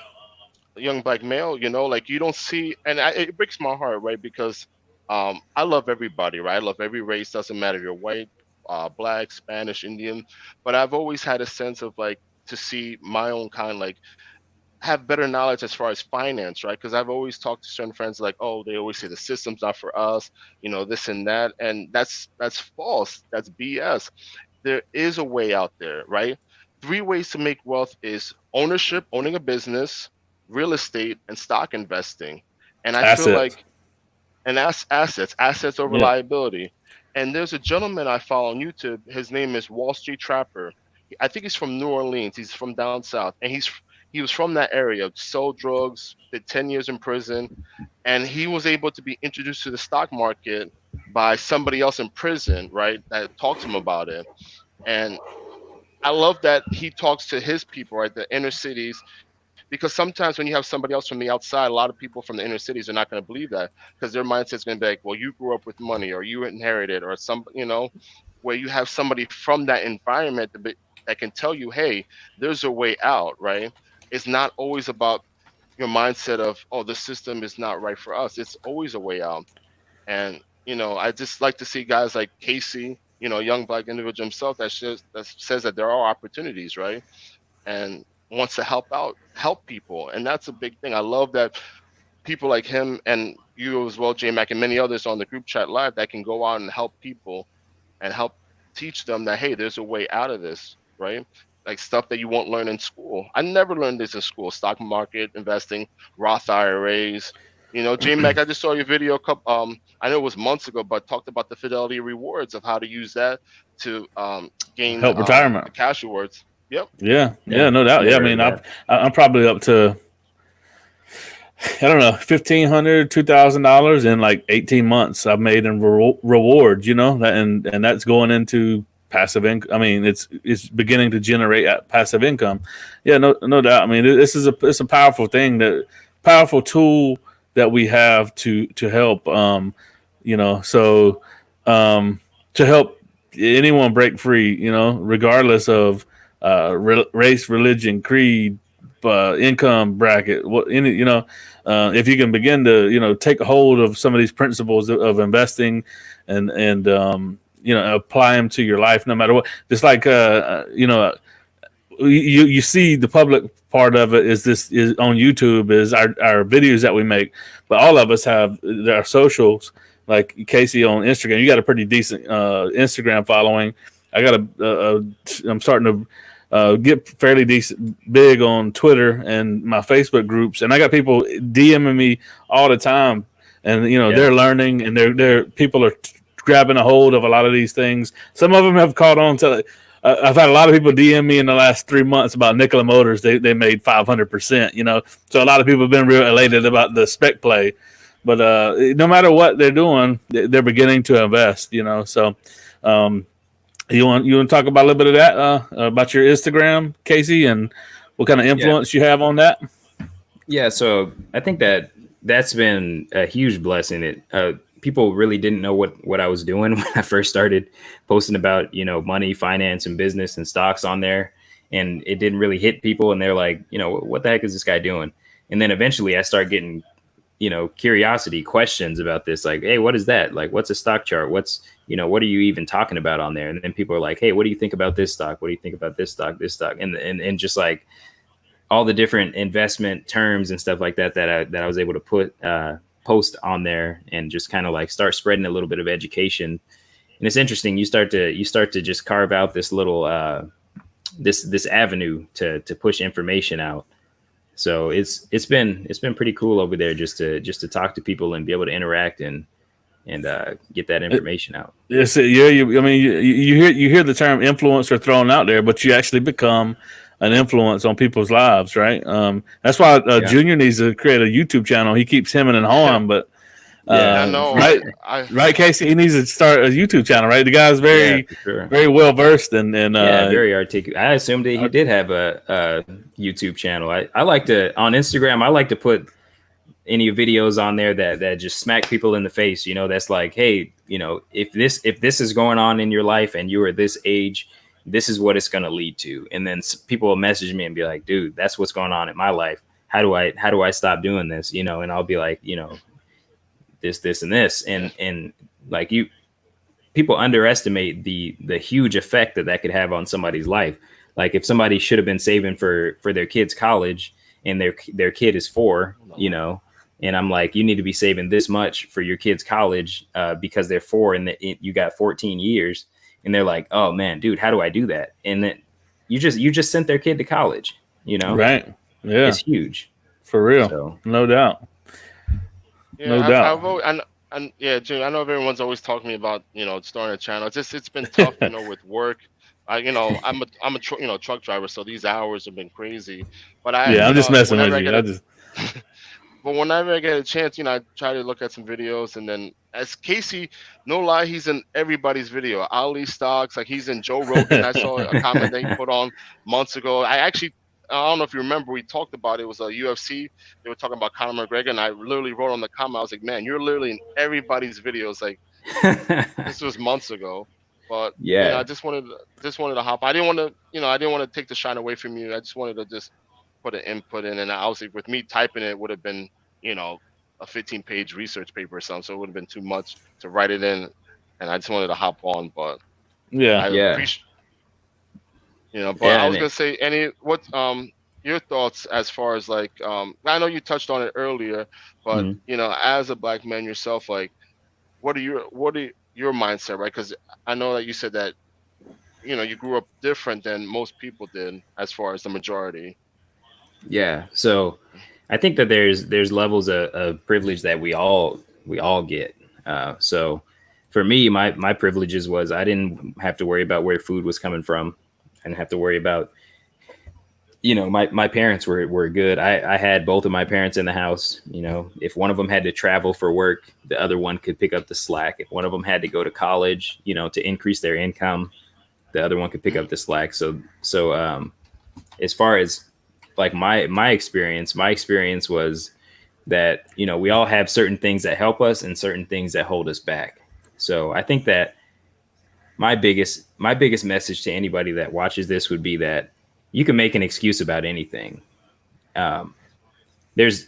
a young black male, like you don't see, and it breaks my heart, right, because I love everybody, right? I love every race, doesn't matter if you're white, black, Spanish, Indian, but I've always had a sense of like to see my own kind, like have better knowledge as far as finance, right? Because I've always talked to certain friends like, oh, they always say the system's not for us, this and that, and that's false. That's BS. There is a way out there, right? Three ways to make wealth is ownership, owning a business, real estate, and stock investing. And I feel Assets. like, and that's assets over Yeah. liability. And there's a gentleman I follow on YouTube. His name is Wall Street Trapper. I think he's from New Orleans. He's from down south, and he was from that area. Sold drugs, did 10 years in prison, and he was able to be introduced to the stock market by somebody else in prison, right? That talked to him about it. And I love that he talks to his people, right? The inner cities, because sometimes when you have somebody else from the outside, a lot of people from the inner cities are not going to believe that because their mindset's going to be like, well, you grew up with money or you inherited or where you have somebody from that environment that can tell you, hey, there's a way out, right? It's not always about your mindset of, oh, the system is not right for us. It's always a way out. And, I just like to see guys like Casey, a young black individual himself that says that there are opportunities, right? And wants to help people. And that's a big thing. I love that people like him and you as well, J Mac, and many others on the group chat live that can go out and help people and help teach them that, hey, there's a way out of this, right? Like stuff that you won't learn in school. I never learned this in school: stock market investing, Roth IRAs. J Mac, I just saw your video. I know it was months ago, but talked about the Fidelity rewards of how to use that to gain Help the retirement. cash rewards. Yep. Yeah. Yeah. Yeah. No doubt. Yeah. I Yeah. I heard mean, that. I'm probably up to I don't know, $1,500, $2,000 in like 18 months. I've made in rewards, and that's going into passive income. I mean, it's beginning to generate passive income. Yeah, no doubt. I mean, it's a powerful thing, powerful tool that we have to help. So to help anyone break free, regardless of race, religion, creed, income bracket, if you can begin to take a hold of some of these principles of investing and apply them to your life, no matter what. Just like you see the public part of it is on YouTube is our videos that we make, but all of us have our socials. Like Casey on Instagram, you got a pretty decent Instagram following. I got I'm starting to get fairly decent big on Twitter and my Facebook groups, and I got people DMing me all the time, and they're learning, and they're people are grabbing a hold of a lot of these things. Some of them have caught on to. I've had a lot of people DM me in the last 3 months about Nikola Motors. They made 500%. So a lot of people have been real elated about the spec play. But no matter what they're doing, they're beginning to invest. So. You want to talk about a little bit of that about your Instagram, Casey, and what kind of influence you have on that? Yeah, so I think that's been a huge blessing. People really didn't know what I was doing when I first started posting about money, finance, and business and stocks on there, and it didn't really hit people, and they're like, what the heck is this guy doing? And then eventually I start getting curiosity questions about this, like, hey, what is that? Like, what's a stock chart? What are you even talking about on there? And then people are like, hey, what do you think about this stock? What do you think about this stock, and just like all the different investment terms and stuff like that I was able to post on there, and just kind of like start spreading a little bit of education. And it's interesting, you start to just carve out this little this avenue to push information out. So it's been pretty cool over there just to talk to people and be able to interact and get that information out. Yes, yeah. You hear the term influencer thrown out there, but you actually become an influence on people's lives, right? That's why Junior needs to create a YouTube channel. He keeps hemming and hawing, but I know, right, Casey. He needs to start a YouTube channel, right? The guy's very well versed and very articulate. I assumed that he did have a YouTube channel. I like to on Instagram. I like to put any videos on there that just smack people in the face. That's like, hey, if this is going on in your life and you are this age, this is what it's going to lead to. And then people will message me and be like, dude, that's what's going on in my life. How do I stop doing this? And I'll be like, this and this, and like people underestimate the huge effect that could have on somebody's life. Like if somebody should have been saving for their kid's college and their kid is 4, and I'm like, you need to be saving this much for your kid's college because they're 4 and you got 14 years, and they're like, oh man, dude, how do I do that? And then you just sent their kid to college, right? Yeah, it's huge for real. So, no doubt. Yeah, no doubt. Yeah, Jim, I know everyone's always talking to me about starting a channel. It's been tough, with work. I'm a truck driver, so these hours have been crazy. But I'm just messing with you. But whenever I get a chance, I try to look at some videos, and then as Casey, no lie, he's in everybody's video. Ali Stocks, like he's in Joe Rogan. I saw a comment they put on months ago. I don't know if you remember, we talked about it. It was a UFC. They were talking about Conor McGregor, and I literally wrote on the comment, I was like, man, you're literally in everybody's videos. Like this was months ago. But yeah, I just wanted to hop. I didn't want to take the shine away from you. I just wanted to just put an input in, and obviously with me typing it would have been, a 15-page research paper or something, so it would have been too much to write it in, and I just wanted to hop on. But I appreciate. But I was gonna say, your thoughts as far as like, I know you touched on it earlier, but as a black man yourself, like, what are your mindset, right? Because I know that you said that, you grew up different than most people did, as far as the majority. Yeah, so I think that there's levels of privilege that we all get. So for me, my privileges was I didn't have to worry about where food was coming from. I didn't have to worry about, my parents were good. I had both of my parents in the house. If one of them had to travel for work, the other one could pick up the slack. If one of them had to go to college, to increase their income, the other one could pick up the slack. So as far as like my experience was that we all have certain things that help us and certain things that hold us back. So I think that my biggest message to anybody that watches this would be that you can make an excuse about anything. Um, there's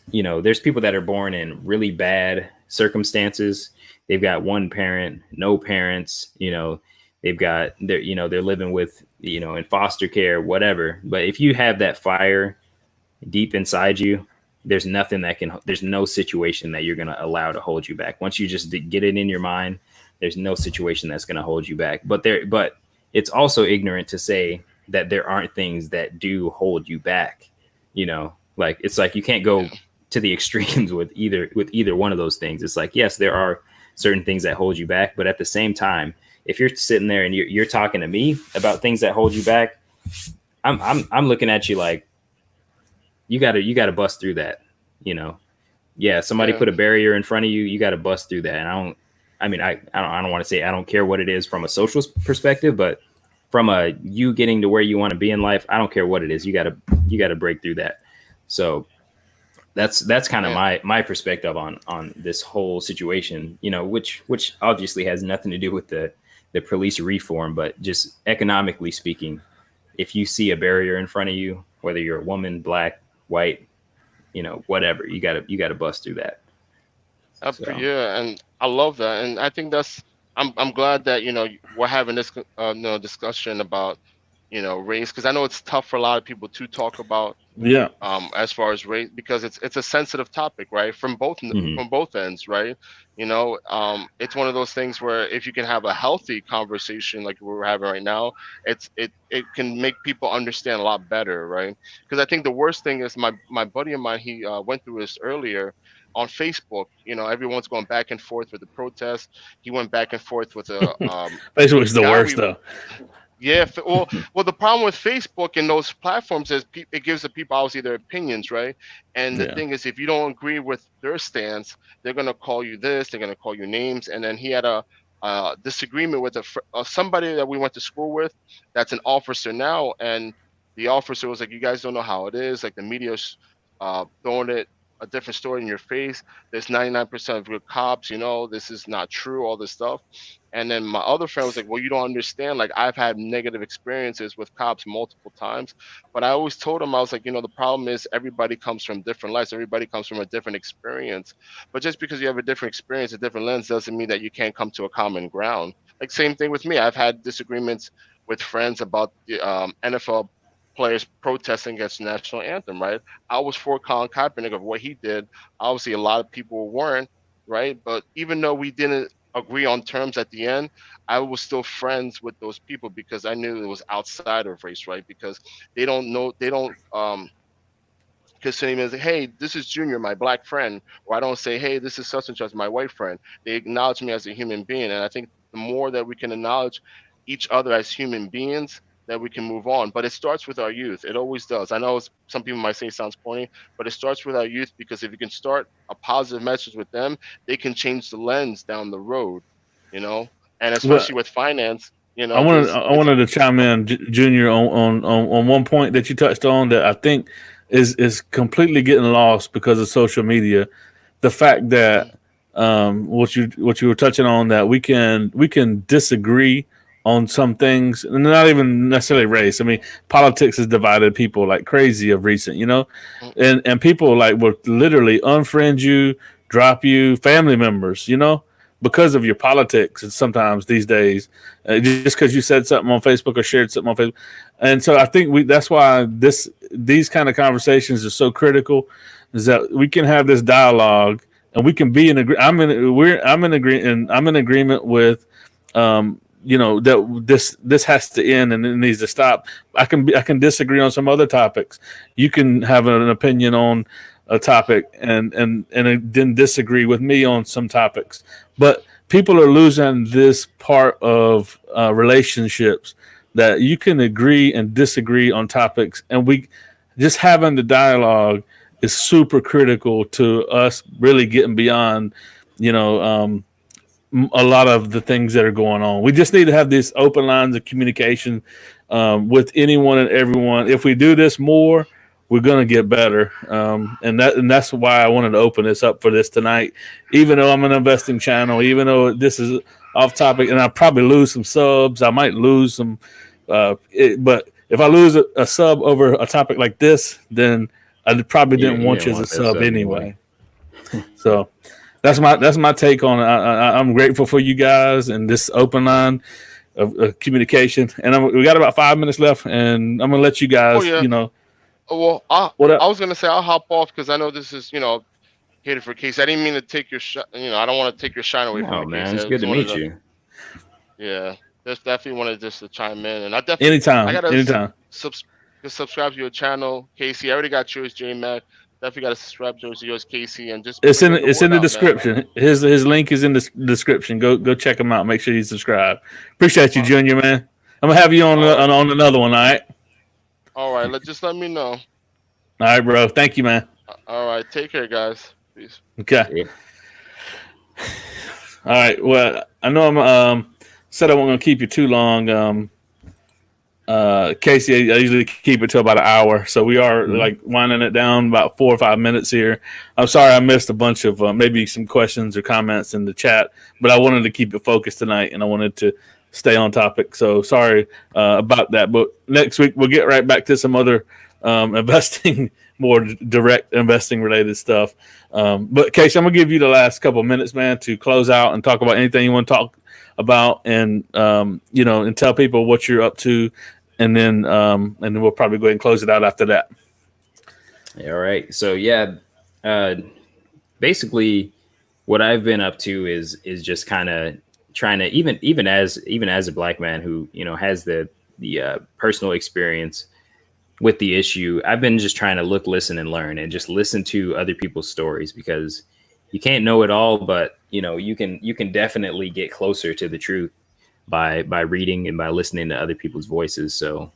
people that are born in really bad circumstances. They've got one parent, no parents. They're living with in foster care, whatever. But if you have that fire deep inside you, there's no situation that you're going to allow to hold you back. Once you just get it in your mind, there's no situation that's going to hold you back. But it's also ignorant to say that there aren't things that do hold you back. Like it's like you can't Yeah. go to the extremes with either one of those things. It's like, yes, there are certain things that hold you back, but at the same time, if you're sitting there and you're talking to me about things that hold you back, I'm looking at you like you gotta bust through that. you know yeah, somebody Yeah. put a barrier in front of you, you gotta bust through that. And I don't want to say I don't care what it is from a social perspective, but from a you getting to where you want to be in life, I don't care what it is, you gotta break through that. So that's kind of Yeah. my perspective on this whole situation, which obviously has nothing to do with the police reform, but just economically speaking, if you see a barrier in front of you, whether you're a woman, black, white, whatever, you gotta bust through that. So Yeah, and I love that, and I think that's. I'm glad that we're having this discussion about race, because I know it's tough for a lot of people to talk about, Yeah. as far as race, because it's a sensitive topic, right? mhm. From both ends, right? It's one of those things where if you can have a healthy conversation like we're having right now, it can make people understand a lot better, right? Because I think the worst thing is my buddy of mine, he went through this earlier on Facebook. Everyone's going back and forth with the protest. He went back and forth Facebook with a is the guy worst we though. yeah, well, the problem with Facebook and those platforms is it gives the people obviously their opinions, right? And the Yeah. thing is, if you don't agree with their stance, they're gonna call you this, they're gonna call you names. And then he had a disagreement with somebody that we went to school with, that's an officer now, and the officer was like, "You guys don't know how it is. Like the media's throwing it a different story in your face. There's 99% of good cops. This is not true. All this stuff." And then my other friend was like, "Well, you don't understand. Like, I've had negative experiences with cops multiple times." But I always told him, I was like, the problem is everybody comes from different lives. Everybody comes from a different experience. But just because you have a different experience, a different lens, doesn't mean that you can't come to a common ground. Like, same thing with me. I've had disagreements with friends about the NFL players protesting against the national anthem, right? I was for Colin Kaepernick of what he did. Obviously, a lot of people weren't, right? But even though we didn't agree on terms at the end, I was still friends with those people because I knew it was outside of race, right? Because they don't consider me as, "Hey, this is Junior, my black friend," or I don't say, "Hey, this is such and such, my white friend." They acknowledge me as a human being, and I think the more that we can acknowledge each other as human beings, that we can move on. But it starts with our youth. It always does. I know some people might say it sounds corny, but it starts with our youth, because if you can start a positive message with them, they can change the lens down the road, you know. And But especially with finance, I there's it's wanted to chime in, Junior, on one point that you touched on that I think is completely getting lost because of social media. The fact mhm, that what you were touching on, that we can disagree on some things, and not even necessarily race. I mean, politics has divided people like crazy of recent, mhm, and people like will literally unfriend you, drop you, family members, because of your politics. And sometimes these days, just because you said something on Facebook or shared something on Facebook, and so I think that's why these kind of conversations are so critical, is that we can have this dialogue and we can be in agree. I'm in agreement with, that this has to end and it needs to stop. I can disagree on some other topics. You can have an opinion on a topic and then disagree with me on some topics. But people are losing this part of relationships, that you can agree and disagree on topics, and just having the dialogue is super critical to us really getting beyond, you know, a lot of the things that are going on. We just need to have these open lines of communication with anyone and everyone. If we do this more, we're going to get better. And that's why I wanted to open this up for this tonight. Even though I'm an investing channel, even though this is off topic, and I'll probably lose some subs, I might lose some. But if I lose a sub over a topic like this, then I probably didn't want you as a sub anyway. So that's my take on it. I'm grateful for you guys and this open line of communication. And we got about 5 minutes left, and I'm gonna let you guys, you know. Well, I was gonna say I'll hop off because I know this is, catered for Casey. I didn't mean to take your shine. I don't want to take your shine away from you, man. Casey. It's good to meet you. Yeah, just definitely wanted just to chime in, and I definitely anytime. Subscribe to your channel, Casey. I already got yours, J-Mac. Definitely got to subscribe to yours, Casey, and just it's in the description. Man. His link is in the description. Go check him out. Make sure you subscribe. Appreciate you, Junior, man. I'm gonna have you on another one. All right. All right. Just let me know. All right, bro. Thank you, man. All right. Take care, guys. Peace. Okay. Yeah. All right. Well, I know I'm said I wasn't gonna keep you too long. Casey, I usually keep it to about an hour, so we are like winding it down about 4 or 5 minutes here. I'm sorry I missed a bunch of maybe some questions or comments in the chat, but I wanted to keep it focused tonight, and I wanted to stay on topic. So sorry about that. But next week we'll get right back to some other investing, more direct investing related stuff. But Casey, I'm gonna give you the last couple of minutes, man, to close out and talk about anything you want to talk about, and and tell people what you're up to, and then we'll probably go ahead and close it out after that. All right. So basically what I've been up to is just kind of trying to even as a black man who has the personal experience with the issue, I've been just trying to look, listen, and learn, and just listen to other people's stories, because you can't know it all, but you can definitely get closer to the truth by reading and by listening to other people's voices. So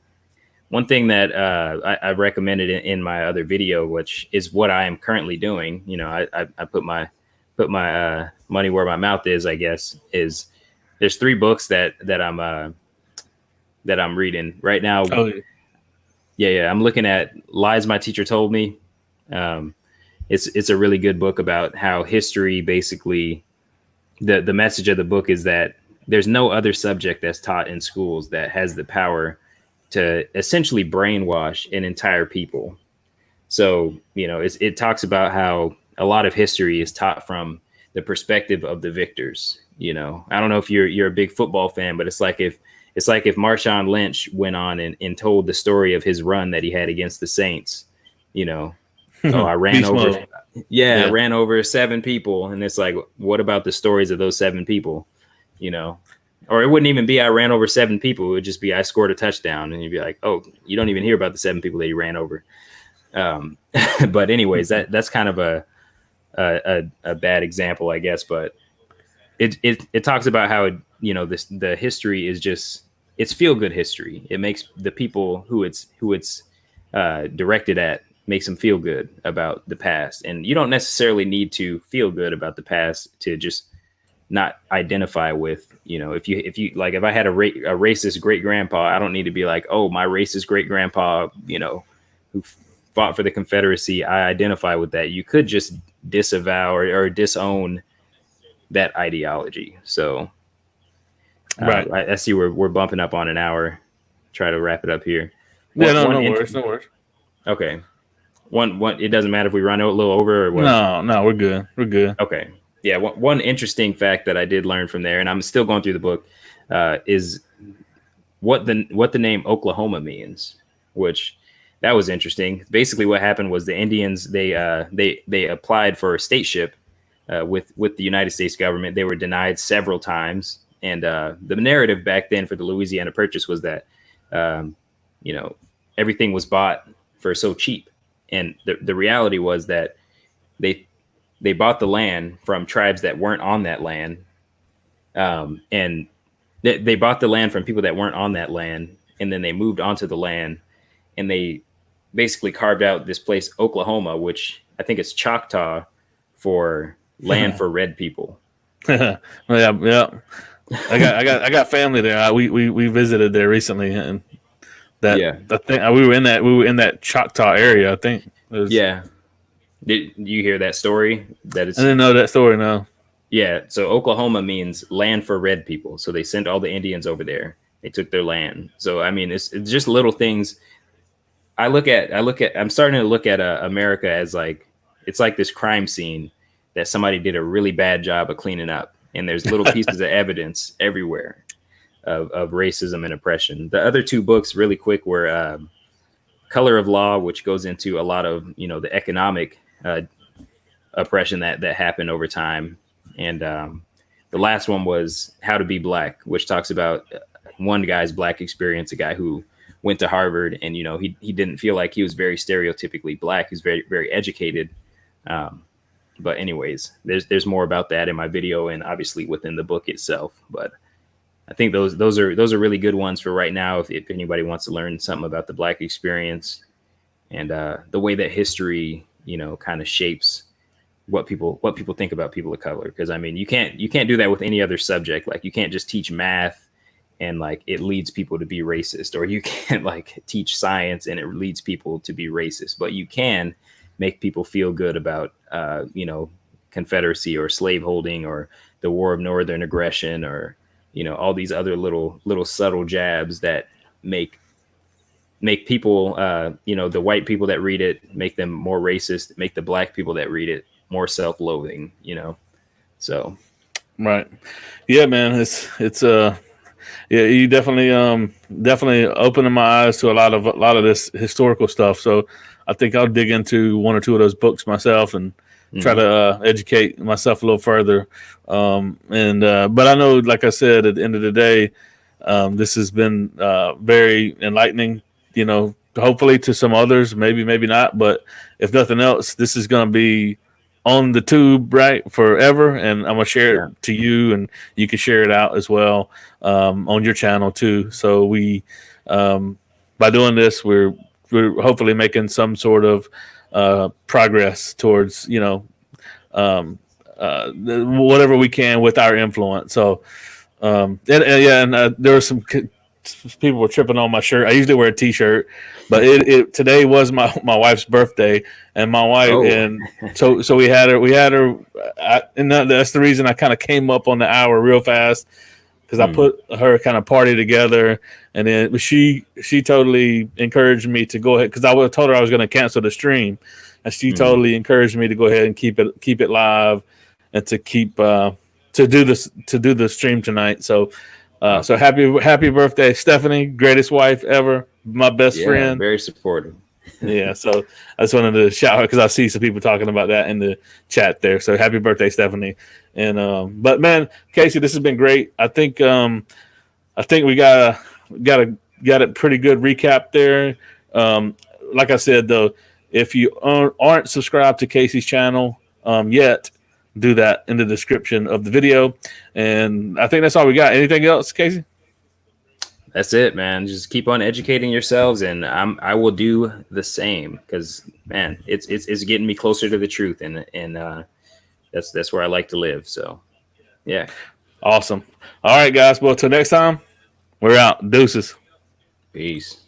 one thing that I recommended in my other video, which is what I am currently doing, I put my money where my mouth is, I guess, is there's 3 books that I'm reading right now. Oh, yeah. I'm looking at Lies My Teacher Told Me. It's a really good book about how history, basically, the message of the book is that there's no other subject that's taught in schools that has the power to essentially brainwash an entire people. So, it talks about how a lot of history is taught from the perspective of the victors. I don't know if you're a big football fan, but it's like if Marshawn Lynch went on and told the story of his run that he had against the Saints, I ran over, I ran over 7 people. And it's like, what about the stories of those 7 people? Or it wouldn't even be I ran over 7 people. It would just be I scored a touchdown. And you'd be like, oh, you don't even hear about the 7 people that you ran over. But anyways, that's kind of a bad example, I guess. But it talks about how, the history is just, it's feel good history. It makes the people who it's directed at, makes them feel good about the past. And you don't necessarily need to feel good about the past to just not identify with, if I had a racist great grandpa, I don't need to be like, oh, my racist great grandpa, who fought for the Confederacy, I identify with that. You could just disavow or disown that ideology. So right. I see we're bumping up on an hour. Try to wrap it up here. Yeah, no worries. Okay. One, it doesn't matter if we run a little over or what. No, we're good. Okay. Yeah. One interesting fact that I did learn from there, and I'm still going through the book, is what the name Oklahoma means, which that was interesting. Basically what happened was the Indians, they applied for a stateship with the United States government. They were denied several times. And the narrative back then for the Louisiana Purchase was that, everything was bought for so cheap. And the reality was that they bought the land from tribes that weren't on that land. And they bought the land from people that weren't on that land. And then they moved onto the land, and they basically carved out this place, Oklahoma, which I think it's Choctaw for land for red people. Yeah, yeah. I got family there. We visited there recently, and that Yeah. I think we were in that Choctaw area. I think it was. Yeah. Did you hear that story? That I it's didn't know that story. No. Yeah. So Oklahoma means land for red people. So they sent all the Indians over there. They took their land. So I mean, it's just little things. I'm starting to look at America as like it's like this crime scene that somebody did a really bad job of cleaning up, and there's little pieces of evidence everywhere of racism and oppression. The other two books, really quick, were Color of Law, which goes into a lot of the economic oppression that happened over time, and the last one was How to Be Black, which talks about one guy's black experience, a guy who went to Harvard, and he didn't feel like he was very stereotypically black. He's very very educated. But anyways, there's more about that in my video and obviously within the book itself. But I think those are really good ones for right now. If anybody wants to learn something about the black experience and the way that history kind of shapes what people think about people of color. Because I mean, you can't do that with any other subject. Like you can't just teach math and like it leads people to be racist, or you can't like teach science and it leads people to be racist. But you can make people feel good about Confederacy or slaveholding or the War of Northern Aggression or all these other little subtle jabs that make people the white people that read it, make them more racist, make the black people that read it more self-loathing. So Right. Yeah, man. It's yeah, you definitely opening my eyes to a lot of this historical stuff. So I think I'll dig into one or two of those books myself and try to educate myself a little further. But I know, like I said, at the end of the day, this has been very enlightening. Hopefully to some others, maybe not. But if nothing else, this is going to be on the tube right forever, and I'm gonna share it to you, and you can share it out as well on your channel too. So we, by doing this, we're hopefully making some sort of progress towards whatever we can with our influence. So there were some people were tripping on my shirt. I usually wear a t-shirt, but today was my wife's birthday, and my wife and so we had her, and that's the reason I kind of came up on the hour real fast, because I put her kind of party together, and then she totally encouraged me to go ahead, because I told her I was going to cancel the stream, and she totally encouraged me to go ahead and keep it live, and to do the stream tonight. So so happy birthday, Stephanie, greatest wife ever, my best friend, very supportive. Yeah, so I just wanted to shout out because I see some people talking about that in the chat there. So happy birthday, Stephanie! And but man, Casey, this has been great. I think we got a pretty good recap there. Like I said though, if you aren't subscribed to Casey's channel yet, do that in the description of the video. And I think that's all we got. Anything else, Casey? That's it, man. Just keep on educating yourselves, and I will do the same, because man, it's getting me closer to the truth, and that's where I like to live. So yeah, awesome. All right, guys. Well, till next time, we're out. Deuces. Peace.